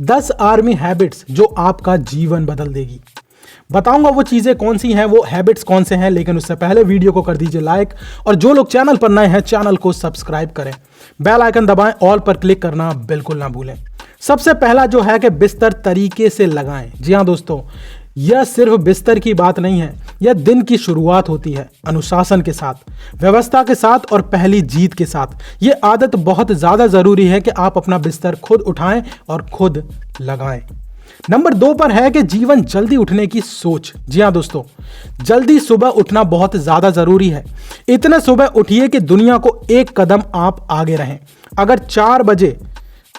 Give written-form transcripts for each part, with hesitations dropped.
10 army habits जो आपका जीवन बदल देगी। बताऊंगा वो चीजें कौन सी हैं, वो हैबिट्स कौन से हैं, लेकिन उससे पहले वीडियो को कर दीजिए लाइक और जो लोग चैनल पर नए हैं चैनल को सब्सक्राइब करें, बेल आइकन दबाएं, ऑल पर क्लिक करना बिल्कुल ना भूलें। सबसे पहला जो है कि बिस्तर तरीके से लगाएं। जी हाँ दोस्तों, यह सिर्फ बिस्तर की बात नहीं है, यह दिन की शुरुआत होती है अनुशासन के साथ, व्यवस्था के साथ और पहली जीत के साथ। यह आदत बहुत ज्यादा जरूरी है कि आप अपना बिस्तर खुद उठाएं और खुद लगाएं। नंबर 2 पर है कि जीवन जल्दी उठने की सोच। जी हाँ दोस्तों, जल्दी सुबह उठना बहुत ज्यादा जरूरी है। इतने सुबह उठिए कि दुनिया को एक कदम आप आगे रहें। अगर 4 बजे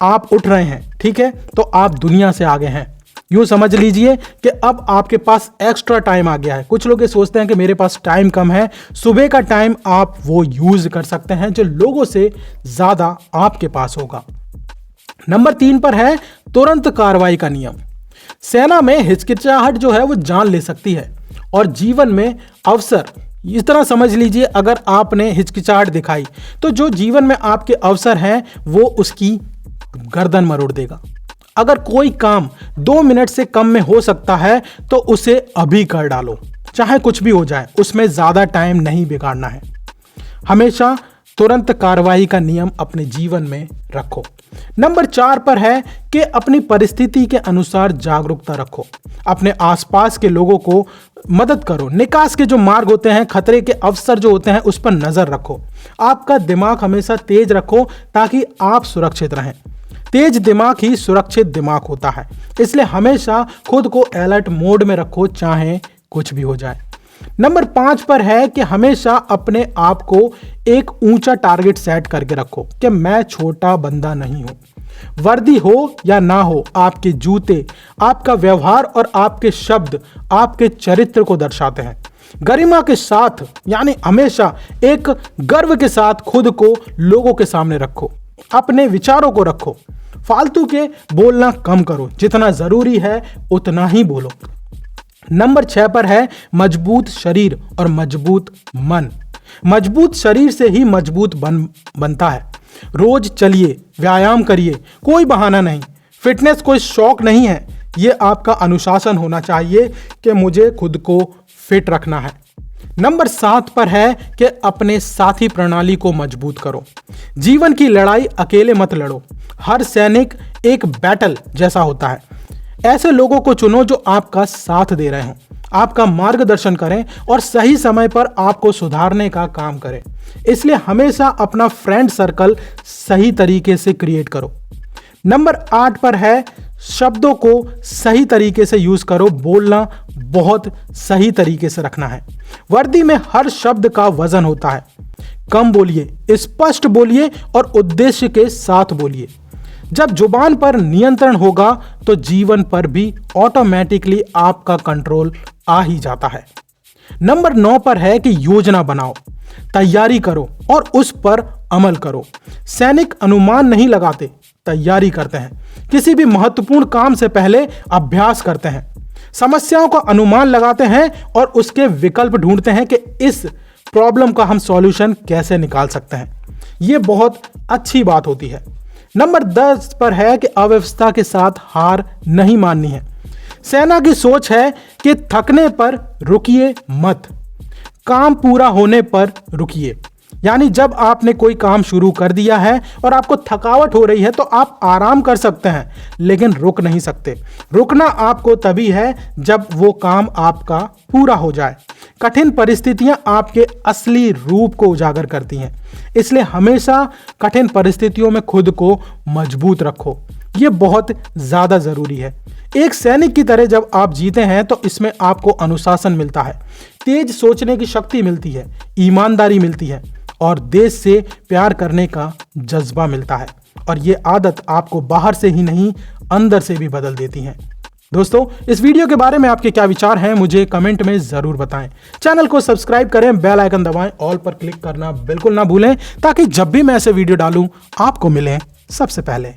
आप उठ रहे हैं, ठीक है, तो आप दुनिया से आगे हैं। यूं समझ लीजिए कि अब आपके पास एक्स्ट्रा टाइम आ गया है। कुछ लोग ये सोचते हैं कि मेरे पास टाइम कम है। सुबह का टाइम आप वो यूज कर सकते हैं जो लोगों से ज्यादा आपके पास होगा। नंबर 3 पर है तुरंत कार्रवाई का नियम। सेना में हिचकिचाहट जो है वो जान ले सकती है और जीवन में अवसर, इस तरह समझ लीजिए, अगर आपने हिचकिचाहट दिखाई तो जो जीवन में आपके अवसर हैं वो उसकी गर्दन मरोड़ देगा। अगर कोई काम 2 मिनट से कम में हो सकता है तो उसे अभी कर डालो, चाहे कुछ भी हो जाए, उसमें ज्यादा टाइम नहीं बिगाड़ना है। हमेशा तुरंत कार्रवाई का नियम अपने जीवन में रखो। नंबर 4 पर है कि अपनी परिस्थिति के अनुसार जागरूकता रखो। अपने आसपास के लोगों को मदद करो। निकास के जो मार्ग होते हैं, खतरे के अवसर जो होते हैं, उस पर नजर रखो। आपका दिमाग हमेशा तेज रखो ताकि आप सुरक्षित रहें। तेज दिमाग ही सुरक्षित दिमाग होता है, इसलिए हमेशा खुद को अलर्ट मोड में रखो, चाहे कुछ भी हो जाए। नंबर 5 पर है कि हमेशा अपने आप को एक ऊंचा टारगेट सेट करके रखो कि मैं छोटा बंदा नहीं हूं। वर्दी हो या ना हो, आपके जूते, आपका व्यवहार और आपके शब्द आपके चरित्र को दर्शाते हैं। गरिमा के साथ, यानी हमेशा एक गर्व के साथ खुद को लोगों के सामने रखो। अपने विचारों को रखो। फालतू के बोलना कम करो, जितना जरूरी है उतना ही बोलो। नंबर 6 पर है मजबूत शरीर और मजबूत मन। मजबूत शरीर से ही मजबूत बनता है। रोज चलिए, व्यायाम करिए, कोई बहाना नहीं। फिटनेस कोई शौक नहीं है, यह आपका अनुशासन होना चाहिए कि मुझे खुद को फिट रखना है। नंबर 7 पर है कि अपने साथी प्रणाली को मजबूत करो। जीवन की लड़ाई अकेले मत लड़ो। हर सैनिक एक बैटल जैसा होता है। ऐसे लोगों को चुनो जो आपका साथ दे रहे हों, आपका मार्गदर्शन करें और सही समय पर आपको सुधारने का काम करें। इसलिए हमेशा अपना फ्रेंड सर्कल सही तरीके से क्रिएट करो। नंबर 8 पर है शब्दों को सही तरीके से यूज करो। बोलना बहुत सही तरीके से रखना है। वर्दी में हर शब्द का वजन होता है। कम बोलिए, स्पष्ट बोलिए और उद्देश्य के साथ बोलिए। जब जुबान पर नियंत्रण होगा तो जीवन पर भी ऑटोमेटिकली आपका कंट्रोल आ ही जाता है। नंबर 9 पर है कि योजना बनाओ, तैयारी करो और उस पर अमल करो। सैनिक अनुमान नहीं लगाते, तैयारी करते हैं। किसी भी महत्वपूर्ण काम से पहले अभ्यास करते हैं। समस्याओं का अनुमान लगाते हैं और उसके विकल्प ढूंढते हैं कि इस प्रॉब्लम का हम सॉल्यूशन कैसे निकाल सकते हैं। यह बहुत अच्छी बात होती है। नंबर 10 पर है कि अव्यवस्था के साथ हार नहीं माननी है। सेना की सोच है कि थकने पर रुकिए मत, काम पूरा होने पर रुकिए। यानी जब आपने कोई काम शुरू कर दिया है और आपको थकावट हो रही है तो आप आराम कर सकते हैं, लेकिन रुक नहीं सकते। रुकना आपको तभी है जब वो काम आपका पूरा हो जाए। कठिन परिस्थितियां आपके असली रूप को उजागर करती हैं, इसलिए हमेशा कठिन परिस्थितियों में खुद को मजबूत रखो। यह बहुत ज्यादा जरूरी है। एक सैनिक की तरह जब आप जीते हैं तो इसमें आपको अनुशासन मिलता है, तेज सोचने की शक्ति मिलती है, ईमानदारी मिलती है और देश से प्यार करने का जज्बा मिलता है। और ये आदत आपको बाहर से ही नहीं, अंदर से भी बदल देती है। दोस्तों, इस वीडियो के बारे में आपके क्या विचार हैं मुझे कमेंट में जरूर बताएं। चैनल को सब्सक्राइब करें, बेल आइकन दबाएं, ऑल पर क्लिक करना बिल्कुल ना भूलें ताकि जब भी मैं ऐसे वीडियो डालूं आपको मिले सबसे पहले।